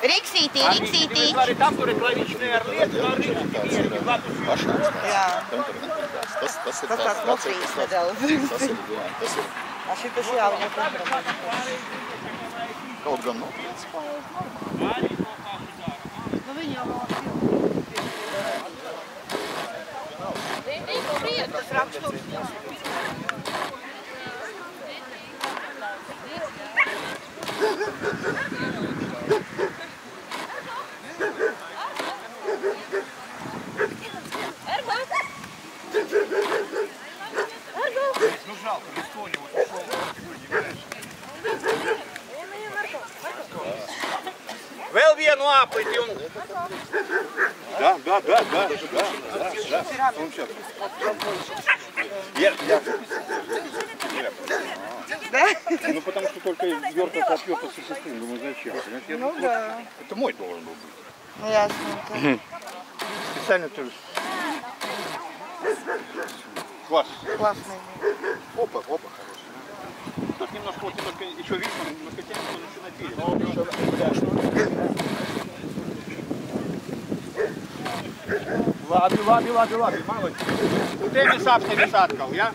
Riksītī, riksītī. Jūs varat apturēt, lai viņš ne ar lietu, ar riksītī vienu latus. Jā. Tas ir tāds mokrīs nedaudz. Tas ir, jā, tas ir. Šitas jā, viņa kompromis. Kaut gan no principā. Nu viņa jau vēl tas raksturs. Ну жалко, никто не ушел. Vēl vienu apliti un... Да. Он сейчас. Да? Ну потому что только вверх копье по существу, думаю, зачем? Ну да. Это мой должен был быть. Ну ясно. Специально тоже. Класс. Классный. Опа, хороший. Тут немножко, вот немножко еще видно, немножко тянет, он еще напилит. Labi, молодец. Ты не сам не саткал, я?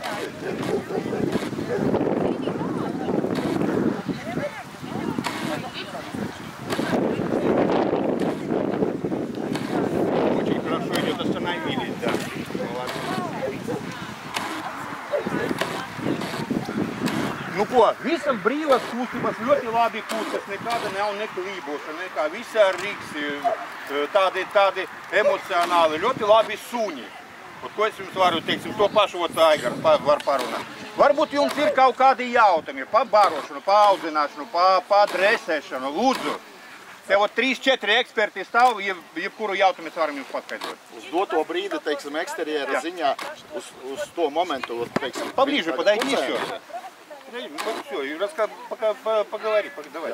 Очень хорошо идет, остановились, да. Молодец. Nu ko, visam brīvas kustības, ļoti labi kustas, nekāda nav neklīboša, nekā visi ar riksi, tādi emocionāli, ļoti labi suņi. Ko es jums varu, teiksim, to pašu Aigars var parunāt. Varbūt jums ir kaut kādi jautājumi pa barošanu, pa audzināšanu, pa dresēšanu, lūdzu. Te 3-4 eksperti stāv, jebkuru jautājumu mēs varam jums paskaidrot. Uz doto brīdi, teiksim, eksterjera ziņā, uz to momentu, teiksim... Поближе подойди, все. Все, и поговори, давай.